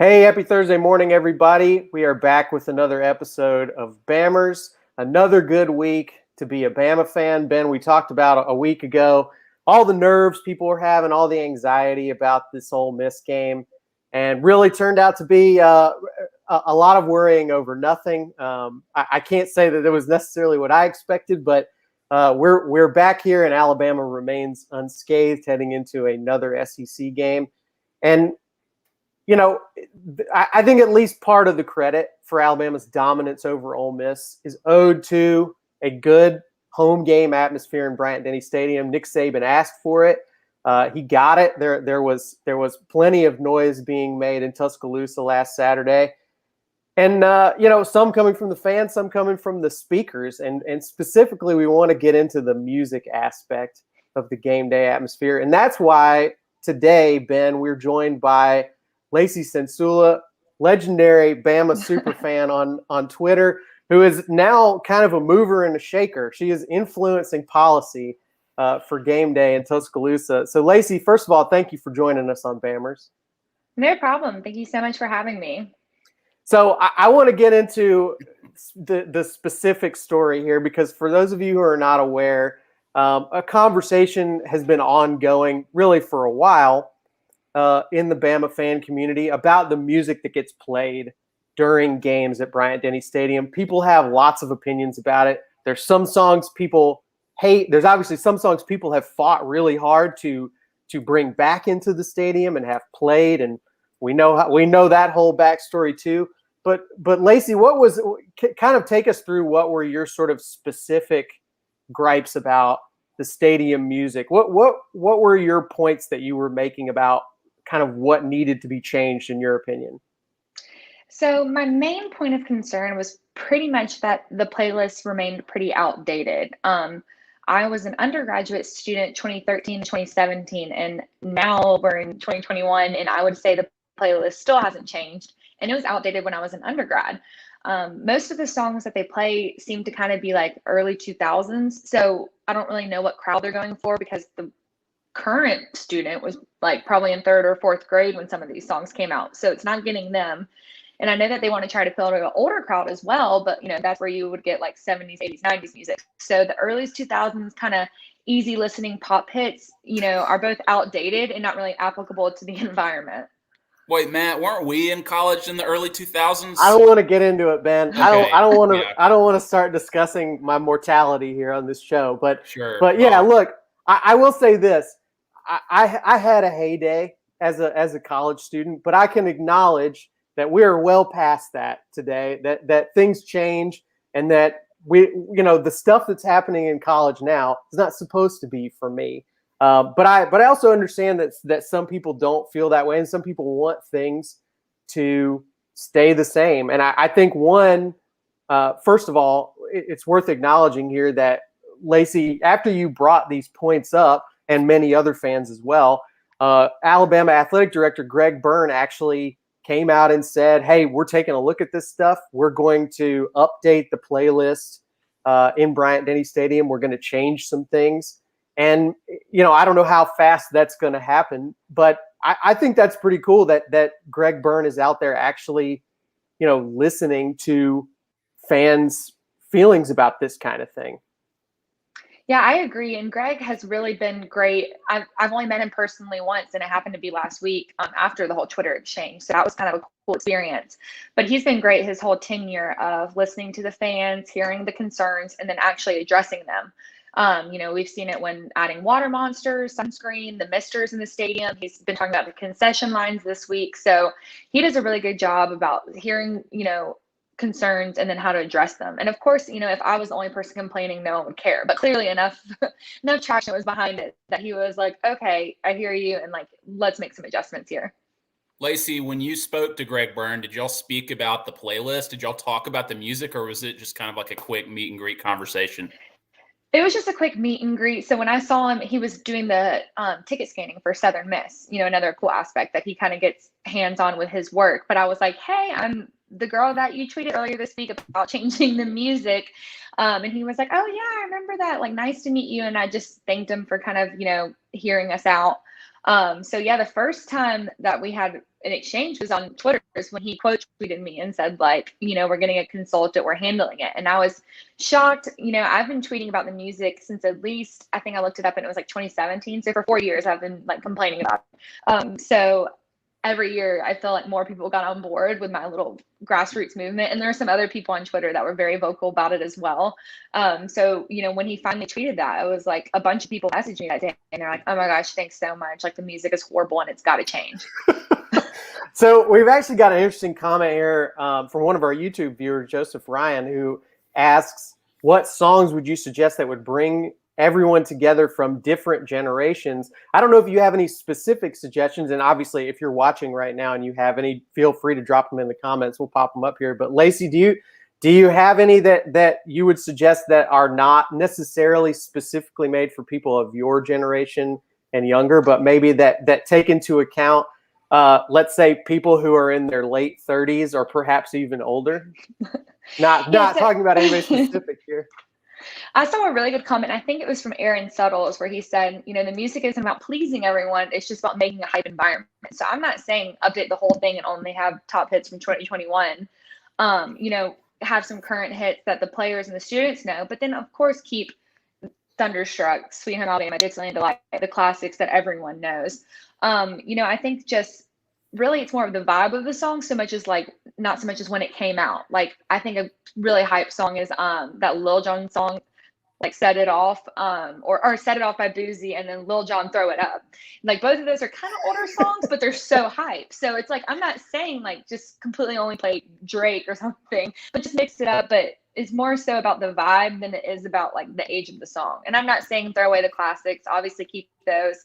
Hey, happy Thursday morning, everybody. We are back with another episode of Bammers. Another good week to be a Bama fan. Ben, we talked about a week ago all the nerves people were having, all the anxiety about this Ole Miss game, and really turned out to be a lot of worrying over nothing. I can't say that it was necessarily what I expected, but we're back here, and Alabama remains unscathed heading into another SEC game. And you know, I think at least part of the credit for Alabama's dominance over Ole Miss is owed to a good home game atmosphere in Bryant-Denny Stadium. Nick Saban asked for it. He got it. There was plenty of noise being made in Tuscaloosa last Saturday. And, some coming from the fans, some coming from the speakers. And specifically, we want to get into the music aspect of the game day atmosphere. And that's why today, Ben, we're joined by Lacey Cencula, legendary Bama superfan on Twitter, who is now kind of a mover and a shaker. She is influencing policy for game day in Tuscaloosa. So, Lacey, first of all, thank you for joining us on Bammers. No problem. Thank you so much for having me. So I want to get into the specific story here because for those of you who are not aware, a conversation has been ongoing really for a while in the Bama fan community about the music that gets played during games at Bryant-Denny Stadium. People have lots of opinions about it. There's some songs people hate. There's obviously some songs people have fought really hard to bring back into the stadium and have played, and we know that whole backstory too. But Lacey, kind of take us through what were your sort of specific gripes about the stadium music? What were your points that you were making about kind of what needed to be changed in your opinion? So my main point of concern was pretty much that the playlist remained pretty outdated. I was an undergraduate student 2013 to 2017, and now we're in 2021, and I would say the playlist still hasn't changed, and it was outdated when I was an undergrad. Most of the songs that they play seem to kind of be like early 2000s, so I don't really know what crowd they're going for because the current student was like probably in third or fourth grade when some of these songs came out, so it's not getting them. And I know that they want to try to appeal to an older crowd as well, but that's where you would get like 70s, 80s, 90s music. So the early 2000s kind of easy listening pop hits, are both outdated and not really applicable to the environment. Wait, Matt, weren't we in college in the early 2000s? I don't want to get into it, Ben. Okay. I don't want to. Yeah. I don't want to start discussing my mortality here on this show. But sure. But yeah, look, I will say this: I had a heyday as a college student, but I can acknowledge that we are well past that today. That things change, and that the stuff that's happening in college now is not supposed to be for me. But I also understand that some people don't feel that way, and some people want things to stay the same. And I think first of all, it's worth acknowledging here that Lacey, after you brought these points up, and many other fans as well, Alabama Athletic Director Greg Byrne actually came out and said, "Hey, we're taking a look at this stuff. We're going to update the playlist in Bryant-Denny Stadium. We're going to change some things." And, I don't know how fast that's going to happen, but I think that's pretty cool that Greg Byrne is out there actually, listening to fans' feelings about this kind of thing. Yeah, I agree. And Greg has really been great. I've only met him personally once, and it happened to be last week after the whole Twitter exchange. So that was kind of a cool experience. But he's been great his whole tenure of listening to the fans, hearing the concerns, and then actually addressing them. We've seen it when adding water monsters, sunscreen, the misters in the stadium. He's been talking about the concession lines this week. So he does a really good job about hearing, concerns and then how to address them. And of course, if I was the only person complaining, no one would care. But clearly enough traction was behind it that he was like, okay, I hear you. And let's make some adjustments here. Lacey, when you spoke to Greg Byrne, did y'all speak about the playlist? Did y'all talk about the music, or was it just kind of like a quick meet and greet conversation? It was just a quick meet and greet. So when I saw him, he was doing the ticket scanning for Southern Miss, another cool aspect that he kind of gets hands-on with his work. But I was like, hey, I'm the girl that you tweeted earlier this week about changing the music. And he was like, oh, yeah, I remember that. Nice to meet you. And I just thanked him for kind of, hearing us out. So yeah, the first time that we had an exchange was on Twitter, is when he quote tweeted me and said, like, we're getting a consultant, we're handling it. And I was shocked. I've been tweeting about the music since at least, I think I looked it up and it was like 2017. So for 4 years, I've been like complaining about it. So every year I feel like more people got on board with my little grassroots movement. And there are some other people on Twitter that were very vocal about it as well. So, when he finally tweeted that, it was like a bunch of people messaged me that day and they're like, oh my gosh, thanks so much. Like, the music is horrible and it's got to change. So we've actually got an interesting comment here from one of our YouTube viewers, Joseph Ryan, who asks, what songs would you suggest that would bring everyone together from different generations? I don't know if you have any specific suggestions, and obviously if you're watching right now and you have any, feel free to drop them in the comments. We'll pop them up here. But Lacey, do you have any that you would suggest that are not necessarily specifically made for people of your generation and younger, but maybe that take into account, let's say, people who are in their late 30s or perhaps even older? Not talking about anybody specific here. I saw a really good comment. I think it was from Aaron Suttles, where he said, the music isn't about pleasing everyone. It's just about making a hype environment. So I'm not saying update the whole thing and only have top hits from 2021. Have some current hits that the players and the students know, but then of course keep Thunderstruck, Sweet Home Alabama, Dixieland Delight, the classics that everyone knows. I think just really it's more of the vibe of the song, not so much as when it came out. Like, I think a really hype song is that Lil Jon song, like Set It Off, or Set It Off by Boozy, and then Lil Jon Throw It Up. Like, both of those are kind of older songs, but they're so hype. So it's like, I'm not saying like just completely only play Drake or something, but just mix it up. But it's more so about the vibe than it is about like the age of the song. And I'm not saying throw away the classics, obviously keep those.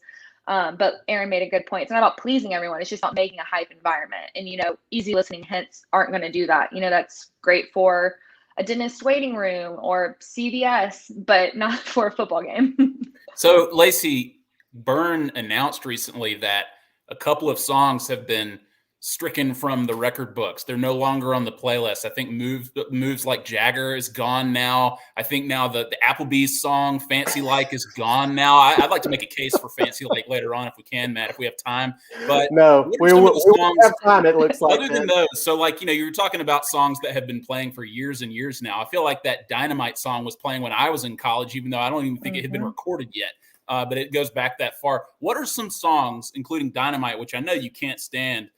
But Aaron made a good point. It's not about pleasing everyone. It's just about making a hype environment. And, easy listening hits aren't going to do that. That's great for a dentist waiting room or CVS, but not for a football game. So, Lacey, Byrne announced recently that a couple of songs have been stricken from the record books. They're no longer on the playlist. I think moves like Jagger is gone now. I think now the Applebee's song Fancy Like is gone now. I'd like to make a case for Fancy Like later on if we can, Matt, if we have time. But no, we won't have time, it looks like. Other than those, so like, you were talking about songs that have been playing for years and years now. I feel like that Dynamite song was playing when I was in college, even though I don't even think it had been recorded yet. But it goes back that far. What are some songs, including Dynamite, which I know you can't stand,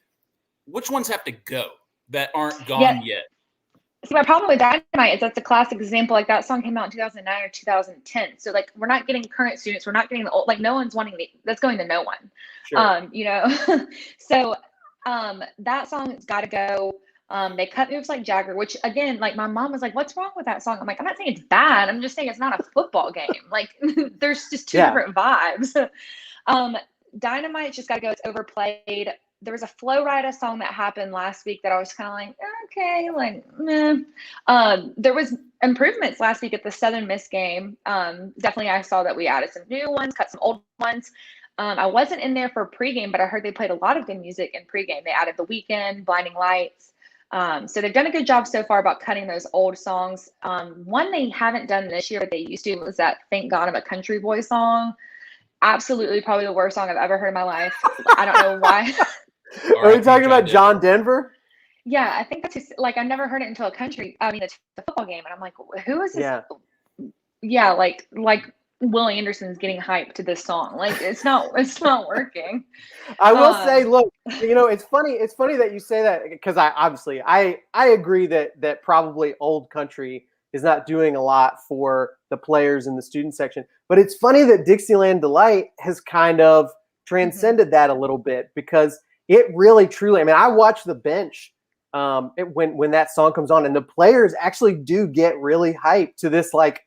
which ones have to go that aren't gone yet? See, my problem with Dynamite is that's a classic example. Like, that song came out in 2009 or 2010. So like, we're not getting current students. We're not getting the old, like, no one's wanting that's going to no one. Sure. So that song's got to go. They cut Moves Like Jagger, which again, like, my mom was like, what's wrong with that song? I'm like, I'm not saying it's bad. I'm just saying it's not a football game. Like, there's just two different vibes. Dynamite just got to go. It's overplayed. There was a Flo Rida song that happened last week that I was kind of like, okay, like, meh. There was improvements last week at the Southern Miss game. Definitely I saw that we added some new ones, cut some old ones. I wasn't in there for pregame, but I heard they played a lot of good music in pregame. They added The Weeknd, Blinding Lights. So they've done a good job so far about cutting those old songs. One they haven't done this year, but they used to, was that Thank God I'm a Country Boy song. Absolutely probably the worst song I've ever heard in my life. I don't know why. Are we talking about John Denver? Yeah, I think that's just, like, I've never heard it until the football game, and I'm like, who is this? Yeah, like Will Anderson's getting hyped to this song. Like, it's not working. I will say, look, it's funny that you say that, because I agree that probably old country is not doing a lot for the players in the student section. But it's funny that Dixieland Delight has kind of transcended that a little bit, because it really, truly, I mean, I watch the bench when that song comes on, and the players actually do get really hyped to this, like,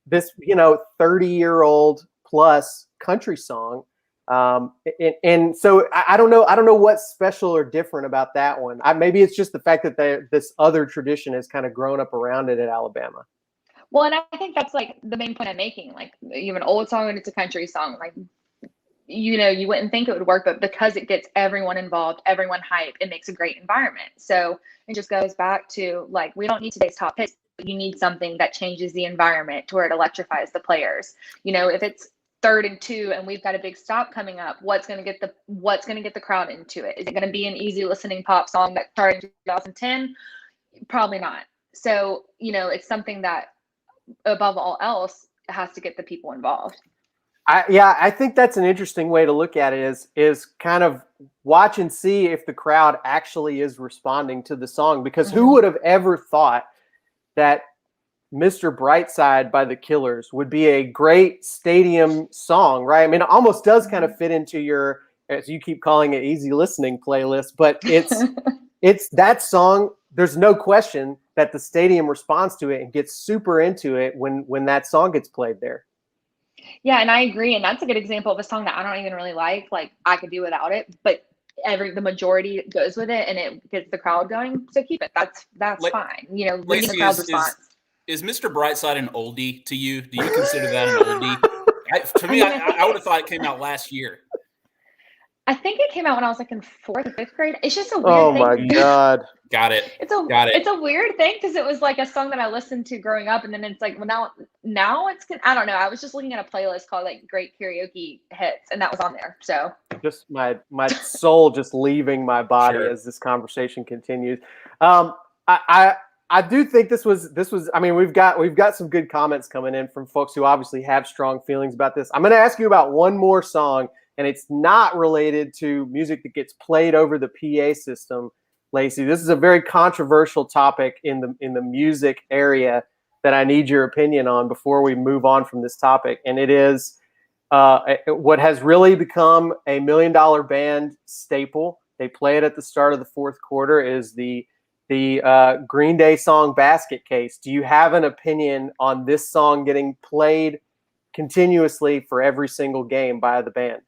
this, 30-year-old plus country song. And so I don't know what's special or different about that one. Maybe it's just the fact that this other tradition has kind of grown up around it at Alabama. Well, and I think that's like the main point I'm making. Like, you have an old song and it's a country song. Like, you wouldn't think it would work, but because it gets everyone involved, everyone hype, it makes a great environment. So it just goes back to, like, we don't need today's top hits, but you need something that changes the environment to where it electrifies the players. If it's 3rd and 2 and we've got a big stop coming up, what's going to get the crowd into it? Is it going to be an easy listening pop song that started in 2010? Probably not. So, it's something that above all else has to get the people involved. I think that's an interesting way to look at it is kind of watch and see if the crowd actually is responding to the song, because who would have ever thought that Mr. Brightside by the Killers would be a great stadium song, right? I mean, it almost does kind of fit into your, as you keep calling it, easy listening playlist, but it's that song. There's no question that the stadium responds to it and gets super into it when that song gets played there. Yeah, and I agree. And that's a good example of a song that I don't even really like. Like, I could do without it, but the majority goes with it and it gets the crowd going. So keep it. That's fine. Reading the crowd's response. Is Mr. Brightside an oldie to you? Do you consider that an oldie? To me, I would have thought it came out last year. I think it came out when I was like in 4th or 5th grade. It's just a weird thing. Oh my God. Got it. It's a weird thing because it was like a song that I listened to growing up, and then it's like, well, now it's, I don't know. I was just looking at a playlist called like Great Karaoke Hits, and that was on there. So just my soul just leaving my body as this conversation continues. I do think this was. I mean, we've got some good comments coming in from folks who obviously have strong feelings about this. I'm going to ask you about one more song, and it's not related to music that gets played over the PA system. Lacey, this is a very controversial topic in the music area that I need your opinion on before we move on from this topic, and it is what has really become a $1 million band staple. They play it at the start of the 4th quarter. Is the Green Day song "Basket Case"? Do you have an opinion on this song getting played continuously for every single game by the band?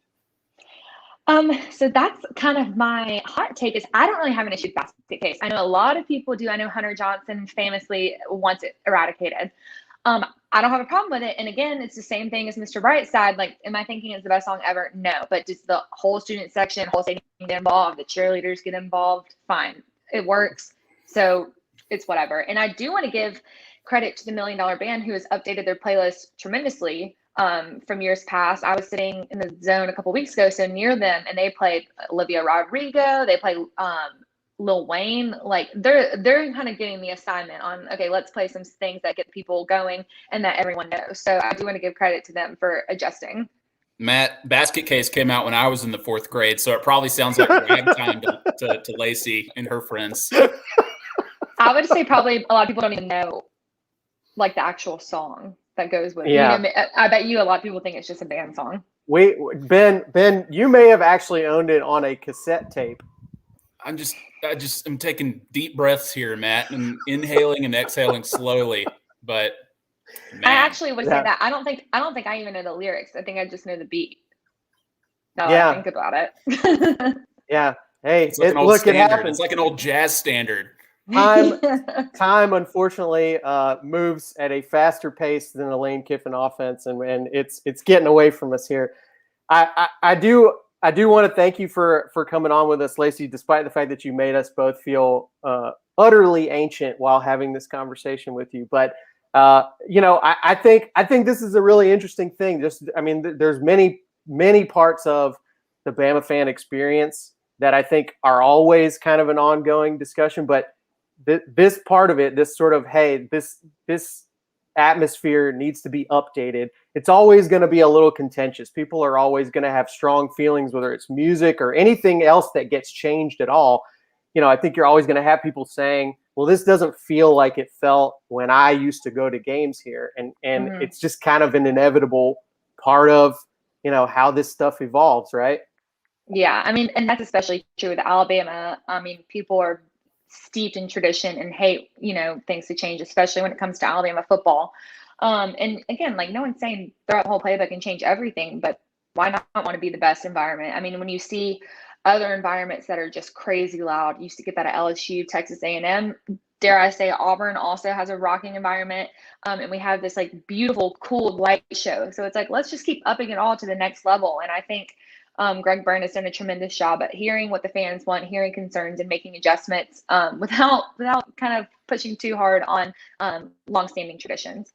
So that's kind of my hot take. Is I don't really have an issue with Basket Case. I know a lot of people do. I know Hunter Johnson famously wants it eradicated. I don't have a problem with it. And again, it's the same thing as Mr. Brightside. Like, am I thinking it's the best song ever? No, but just the whole student section, whole stadium get involved, the cheerleaders get involved. Fine, it works. So it's whatever. And I do want to give credit to the $1 Million Band, who has updated their playlist tremendously. From years past. I was sitting in the zone a couple weeks ago, so near them, and they played Olivia Rodrigo. They played Lil Wayne. Like, they're kind of getting the assignment on, okay, let's play some things that get people going and that everyone knows. So I do want to give credit to them for adjusting. Matt, Basket Case came out when I was in the 4th grade, so it probably sounds like ragtime to Lacey and her friends. I would say probably a lot of people don't even know like the actual song that goes with it. Yeah. I bet you a lot of people think it's just a band song. Ben, you may have actually owned it on a cassette tape. I'm taking deep breaths here, Matt, and inhaling and exhaling slowly. But man. I actually would say that I don't think I even know the lyrics. I think I just know the beat. Now I think about it. Yeah. Hey, it's like it happens. It's like an old jazz standard. Time unfortunately moves at a faster pace than the Lane Kiffin offense, and it's getting away from us here. I do want to thank you for coming on with us, Lacey, despite the fact that you made us both feel utterly ancient while having this conversation with you. But I think this is a really interesting thing. There's many parts of the Bama fan experience that I think are always kind of an ongoing discussion, but this part of it, this sort of, hey, this atmosphere needs to be updated. It's always going to be a little contentious. People are always going to have strong feelings, whether it's music or anything else that gets changed at all. I think you're always going to have people saying, well, this doesn't feel like it felt when I used to go to games here. And it's just kind of an inevitable part of, how this stuff evolves, right? Yeah. I mean, and that's especially true with Alabama. I mean, people are steeped in tradition and hate, things to change, especially when it comes to Alabama football. And again, like, no one's saying throw out the whole playbook and change everything, but why not want to be the best environment? I mean, when you see other environments that are just crazy loud, you used to get that at LSU, Texas A&M, dare I say Auburn also has a rocking environment. And we have this like beautiful, cool light show. So it's like, let's just keep upping it all to the next level. And I think Greg Byrne has done a tremendous job at hearing what the fans want, hearing concerns, and making adjustments without kind of pushing too hard on longstanding traditions.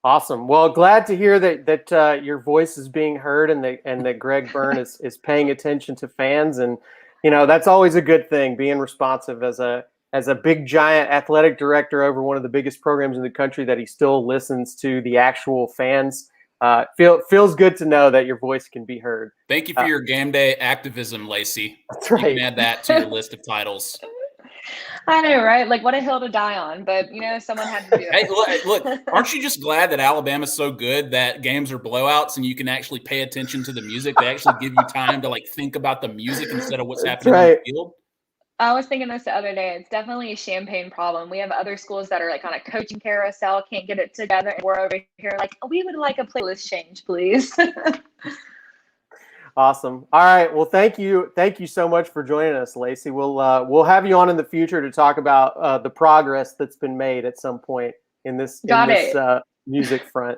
Awesome. Well, glad to hear that your voice is being heard and that Greg Byrne is paying attention to fans. And, that's always a good thing, being responsive as a big, giant athletic director over one of the biggest programs in the country, that he still listens to the actual fans. Feels good to know that your voice can be heard. Thank you for your game day activism, Lacey. That's right. You can add that to your list of titles. I know, right? Like, what a hill to die on, but someone had to do it. Hey, look, aren't you just glad that Alabama's so good that games are blowouts and you can actually pay attention to the music? They actually give you time to think about the music instead of what's happening on the field. I was thinking this the other day. It's definitely a Champaign problem. We have other schools that are on a coaching carousel, can't get it together, and we're over here we would like a playlist change, please. Awesome. All right. Well, thank you so much for joining us, Lacey. We'll have you on in the future to talk about the progress that's been made at some point in this music front.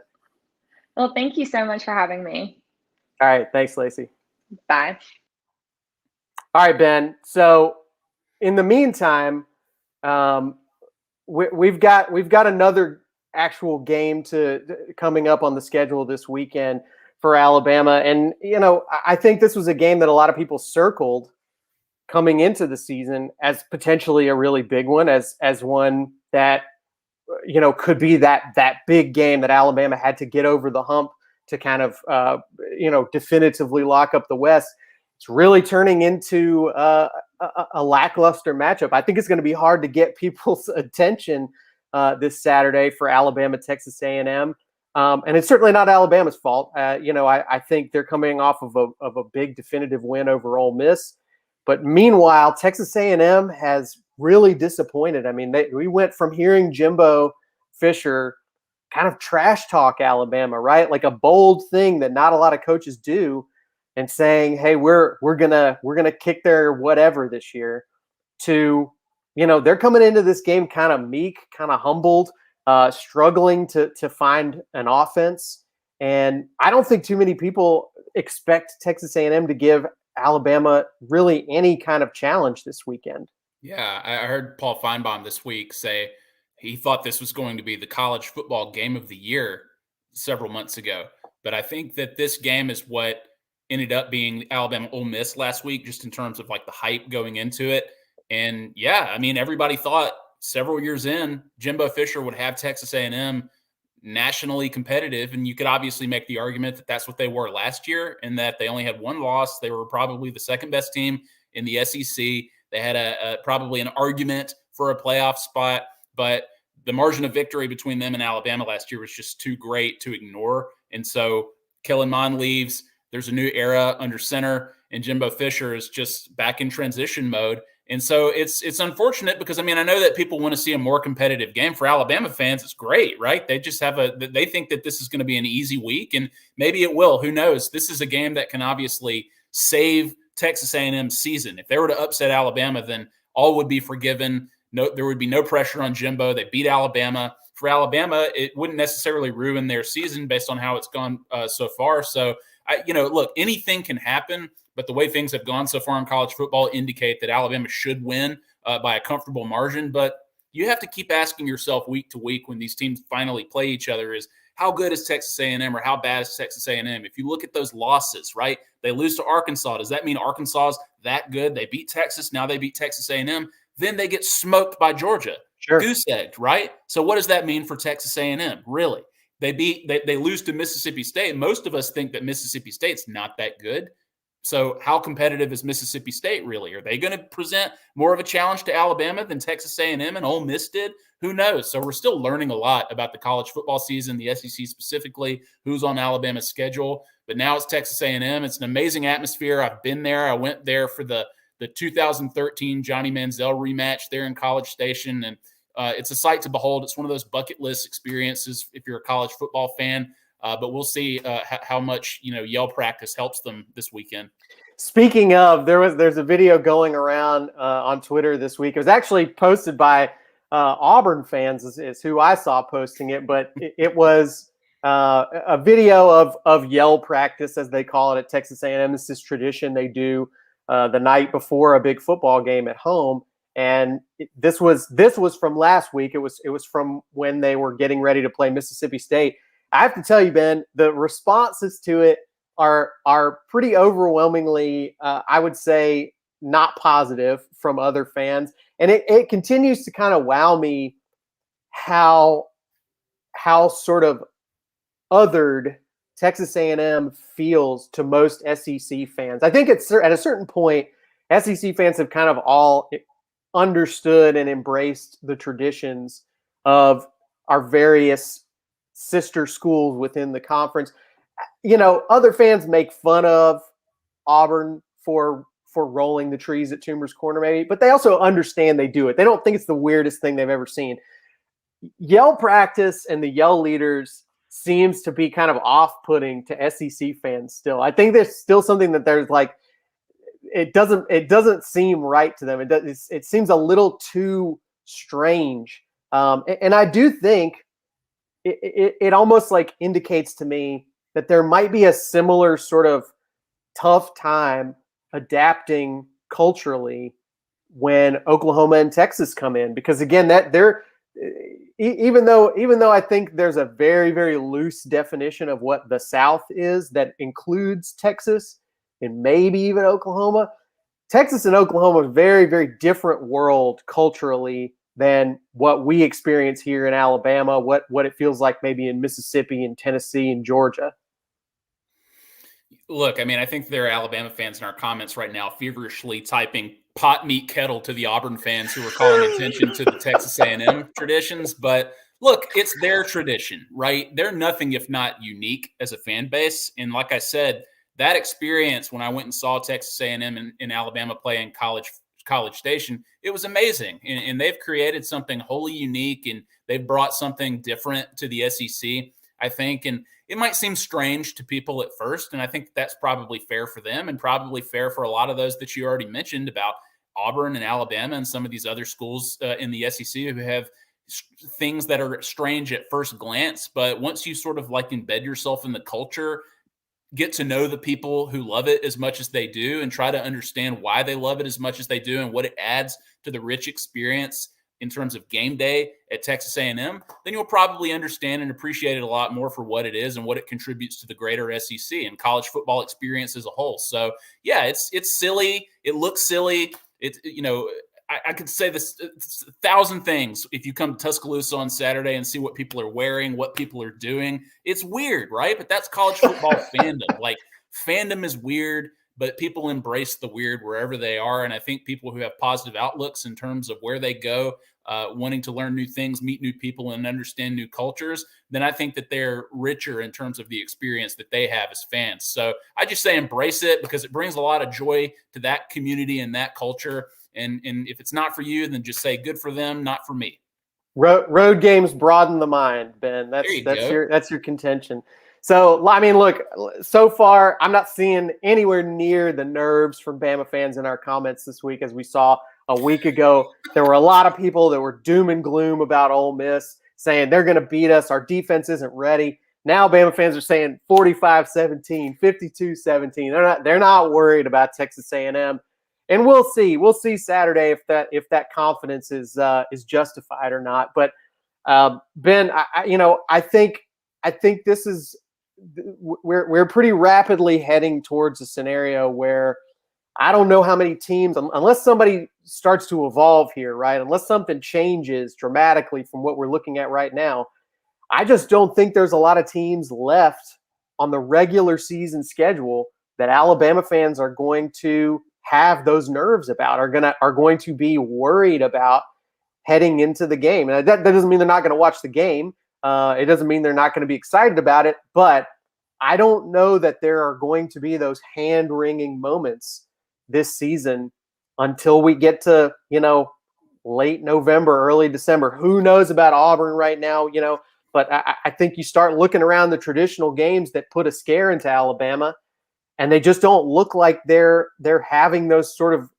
Well, thank you so much for having me. All right. Thanks, Lacey. Bye. All right, Ben. So in the meantime, we've got another actual game coming up on the schedule this weekend for Alabama. And, I think this was a game that a lot of people circled coming into the season as potentially a really big one, as one that, could be that big game that Alabama had to get over the hump to kind of, definitively lock up the West. It's really turning into a lackluster matchup. I think it's going to be hard to get people's attention this Saturday for Alabama, Texas A&M. And it's certainly not Alabama's fault. I think they're coming off of a big definitive win over Ole Miss. But meanwhile, Texas A&M has really disappointed. I mean, we went from hearing Jimbo Fisher kind of trash talk Alabama, right? Like a bold thing that not a lot of coaches do, and saying, "Hey, we're gonna kick their whatever this year," to, they're coming into this game kind of meek, kind of humbled. Struggling to find an offense. And I don't think too many people expect Texas A&M to give Alabama really any kind of challenge this weekend. Yeah, I heard Paul Feinbaum this week say he thought this was going to be the college football game of the year several months ago. But I think that this game is what ended up being Alabama Ole Miss last week, just in terms of the hype going into it. And yeah, I mean, everybody thought several years in, Jimbo Fisher would have Texas A&M nationally competitive, and you could obviously make the argument that that's what they were last year, and that they only had one loss. They were probably the second best team in the SEC. They had probably an argument for a playoff spot, but the margin of victory between them and Alabama last year was just too great to ignore. And so Kellen Mond leaves. There's a new era under center, and Jimbo Fisher is just back in transition mode. And so it's unfortunate because, I mean, I know that people want to see a more competitive game. For Alabama fans, it's great, right? They just they think that this is going to be an easy week, and maybe it will. Who knows? This is a game that can obviously save Texas A&M's season. If they were to upset Alabama, then all would be forgiven. No, there would be no pressure on Jimbo. They beat Alabama. For Alabama, it wouldn't necessarily ruin their season based on how it's gone so far. So, look, anything can happen. But the way things have gone so far in college football indicate that Alabama should win by a comfortable margin. But you have to keep asking yourself week to week when these teams finally play each other is, how good is Texas A&M or how bad is Texas A&M? If you look at those losses, right, they lose to Arkansas. Does that mean Arkansas is that good? They beat Texas. Now they beat Texas A&M. Then they get smoked by Georgia. Sure. Goose-egged, right? So what does that mean for Texas A&M, really? They lose to Mississippi State. Most of us think that Mississippi State's not that good. So how competitive is Mississippi State really? Are they going to present more of a challenge to Alabama than Texas A&M and Ole Miss did? Who knows? So we're still learning a lot about the college football season, the SEC specifically, who's on Alabama's schedule. But now it's Texas A&M. It's an amazing atmosphere. I've been there. I went there for the 2013 Johnny Manziel rematch there in College Station, and it's a sight to behold. It's one of those bucket list experiences if you're a college football fan. But we'll see how much yell practice helps them this weekend. Speaking of, there's a video going around on Twitter this week. It was actually posted by Auburn fans, is who I saw posting it, but it was a video of yell practice, as they call it at Texas A&M. This is tradition they do the night before a big football game at home. And this was from last week. It was from when they were getting ready to play Mississippi State. I have to tell you, Ben, the responses to it are pretty overwhelmingly, I would say, not positive from other fans. And it continues to kind of wow me how sort of othered Texas A&M feels to most SEC fans. I think it's at a certain point, SEC fans have kind of all understood and embraced the traditions of our various sister schools within the conference. Other fans make fun of Auburn for rolling the trees at Toomer's Corner, maybe, but they also understand they do it. They don't think it's the weirdest thing they've ever seen. Yell practice and the yell leaders seems to be kind of off-putting to SEC fans still. I think there's still something that there's like, it doesn't seem right to them. It seems a little too strange. And I do think it almost like indicates to me that there might be a similar sort of tough time adapting culturally when Oklahoma and Texas come in, because again, that they're even though I think there's a very, very loose definition of what the South is that includes Texas and maybe even Oklahoma, Texas and Oklahoma are a very, very different world culturally than what we experience here in Alabama, what it feels like maybe in Mississippi and Tennessee and Georgia. Look, I mean, I think there are Alabama fans in our comments right now feverishly typing pot meat kettle to the Auburn fans who are calling attention to the Texas A&M traditions. But look, it's their tradition, right? They're nothing if not unique as a fan base. And like I said, that experience when I went and saw Texas A&M in Alabama play in College Station, it was amazing. And they've created something wholly unique, and they've brought something different to the SEC, I think. And it might seem strange to people at first, and I think that's probably fair for them and probably fair for a lot of those that you already mentioned about Auburn and Alabama and some of these other schools in the SEC who have things that are strange at first glance. But once you sort of like embed yourself in the culture, get to know the people who love it as much as they do, and try to understand why they love it as much as they do and what it adds to the rich experience in terms of game day at Texas A&M, then you'll probably understand and appreciate it a lot more for what it is and what it contributes to the greater SEC and college football experience as a whole. So yeah, it's silly. It looks silly. I could say this 1,000 things if you come to Tuscaloosa on Saturday and see what people are wearing, what people are doing. It's weird, right? But that's college football fandom. Like, fandom is weird, but people embrace the weird wherever they are. And I think people who have positive outlooks in terms of where they go, wanting to learn new things, meet new people, and understand new cultures, then I think that they're richer in terms of the experience that they have as fans. So I just say embrace it, because it brings a lot of joy to that community and that culture. And if it's not for you, then just say good for them, not for me. Road games broaden the mind, Ben. That's your contention. So, I mean, look, so far, I'm not seeing anywhere near the nerves from Bama fans in our comments this week as we saw a week ago. There were a lot of people that were doom and gloom about Ole Miss, saying they're going to beat us. Our defense isn't ready. Now Bama fans are saying 45-17, 52-17. They're not worried about Texas A&M. And we'll see. We'll see Saturday if that confidence is justified or not. But Ben, I think this is we're pretty rapidly heading towards a scenario where I don't know how many teams, unless somebody starts to evolve here, right? Unless something changes dramatically from what we're looking at right now, I just don't think there's a lot of teams left on the regular season schedule that Alabama fans are going to have those nerves about, are going to be worried about heading into the game. And that doesn't mean they're not going to watch the game. It doesn't mean they're not going to be excited about it, but I don't know that there are going to be those hand-wringing moments this season until we get to, late November, early December. Who knows about Auburn right now, but I think you start looking around the traditional games that put a scare into Alabama, and they just don't look like they're having those sort of,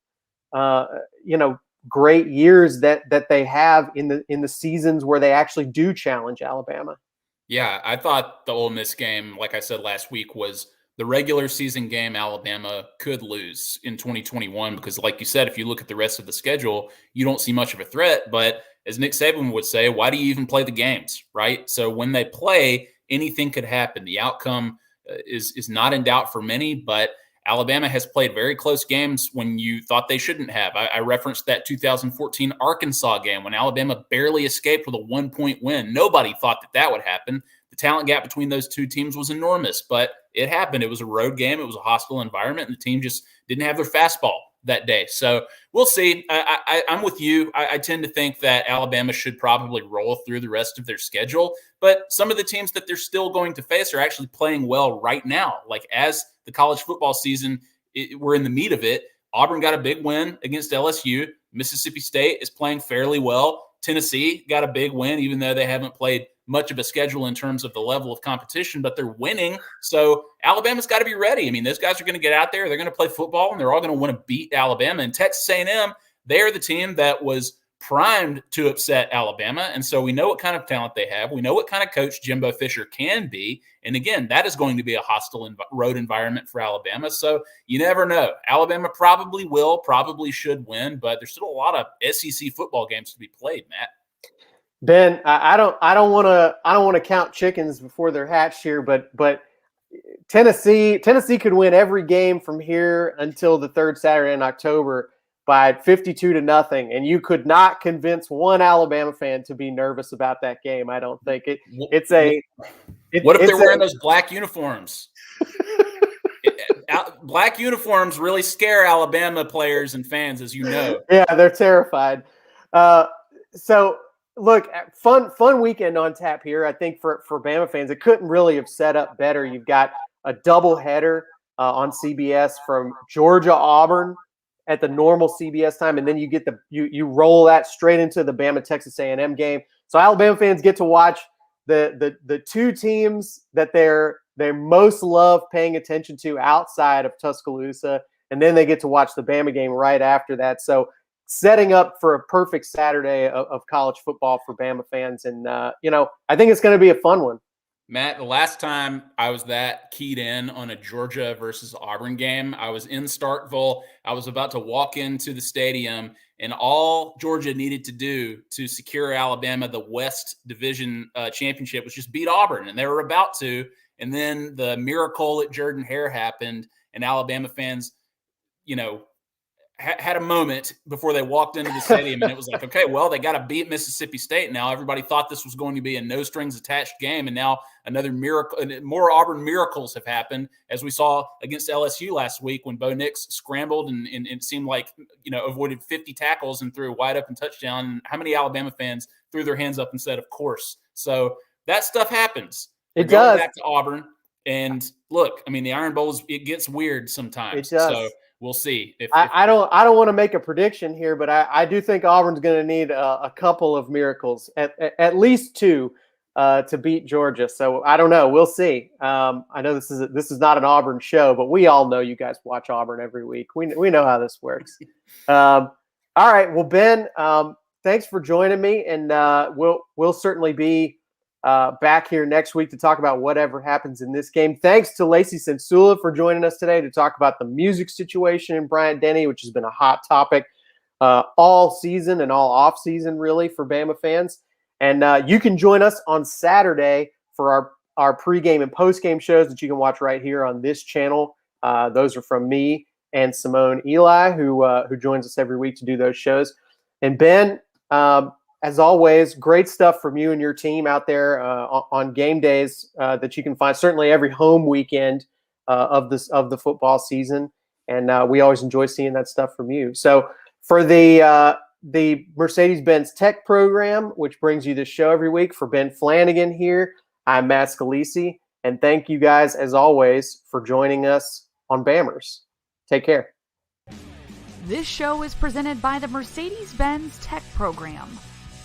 great years that they have in the seasons where they actually do challenge Alabama. Yeah, I thought the Ole Miss game, like I said last week, was the regular season game Alabama could lose in 2021 because, like you said, if you look at the rest of the schedule, you don't see much of a threat. But as Nick Saban would say, why do you even play the games, right? So when they play, anything could happen. The outcome is not in doubt for many, but Alabama has played very close games when you thought they shouldn't have. I referenced that 2014 Arkansas game when Alabama barely escaped with a 1-point win. Nobody thought that would happen. The talent gap between those two teams was enormous, but it happened. It was a road game. It was a hostile environment, and the team just didn't have their fastball that day. So we'll see. I'm with you. I tend to think that Alabama should probably roll through the rest of their schedule, but some of the teams that they're still going to face are actually playing well right now. Like as the college football season, we're in the meat of it. Auburn got a big win against LSU. Mississippi State is playing fairly well. Tennessee got a big win, even though they haven't played much of a schedule in terms of the level of competition, but they're winning. So Alabama's got to be ready. I mean, those guys are going to get out there. They're going to play football, and they're all going to want to beat Alabama. And Texas A&M, they're the team that was primed to upset Alabama. And so we know what kind of talent they have. We know what kind of coach Jimbo Fisher can be. And again, that is going to be a hostile road environment for Alabama. So you never know. Alabama probably should win, but there's still a lot of SEC football games to be played, Matt. Ben, I don't want to count chickens before they're hatched here, but Tennessee could win every game from here until the third Saturday in October by 52-0, and you could not convince one Alabama fan to be nervous about that game. I don't think what if they're wearing those black uniforms? Black uniforms really scare Alabama players and fans, as you know. Yeah, they're terrified. So. Look, fun weekend on tap here. I think for Bama fans, it couldn't really have set up better. You've got a doubleheader on CBS from Georgia-Auburn at the normal CBS time, and then you get you roll that straight into the Bama-Texas A&M game. So Alabama fans get to watch the two teams that they most love paying attention to outside of Tuscaloosa, and then they get to watch the Bama game right after that. So setting up for a perfect Saturday of college football for Bama fans. And, I think it's going to be a fun one. Matt, the last time I was that keyed in on a Georgia versus Auburn game, I was in Starkville. I was about to walk into the stadium, and all Georgia needed to do to secure Alabama the West Division championship was just beat Auburn, and they were about to. And then the miracle at Jordan-Hare happened, and Alabama fans, had a moment before they walked into the stadium, and it was like, okay, well, they got to beat Mississippi State now. Everybody thought this was going to be a no-strings-attached game, and now another miracle, more Auburn miracles have happened, as we saw against LSU last week when Bo Nix scrambled and it seemed like, avoided 50 tackles and threw a wide-open touchdown. How many Alabama fans threw their hands up and said, of course? So that stuff happens. It does. Back to Auburn, and look, I mean, the Iron Bowl, it gets weird sometimes. It does. So we'll see. I don't want to make a prediction here, but I do think Auburn's going to need a couple of miracles, at least two, to beat Georgia. So I don't know. We'll see. I know this is not an Auburn show, but we all know you guys watch Auburn every week. We know how this works. All right. Well, Ben, thanks for joining me, and we'll certainly be back here next week to talk about whatever happens in this game. Thanks to Lacey Cencula for joining us today to talk about the music situation in Bryant-Denny, which has been a hot topic all season and all off season, really, for Bama fans. And you can join us on Saturday for our pregame and postgame shows that you can watch right here on this channel. Those are from me and Simone Eli, who joins us every week to do those shows. And Ben, as always, great stuff from you and your team out there on game days that you can find certainly every home weekend of the football season. And we always enjoy seeing that stuff from you. So for the Mercedes-Benz Tech program, which brings you this show every week, for Ben Flanagan here, I'm Matt Scalisi. And thank you guys, as always, for joining us on Bammers. Take care. This show is presented by the Mercedes-Benz Tech program.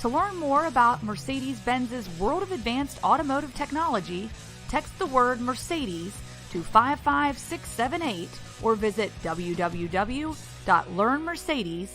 To learn more about Mercedes-Benz's world of advanced automotive technology, text the word Mercedes to 55678 or visit www.learnmercedes.com.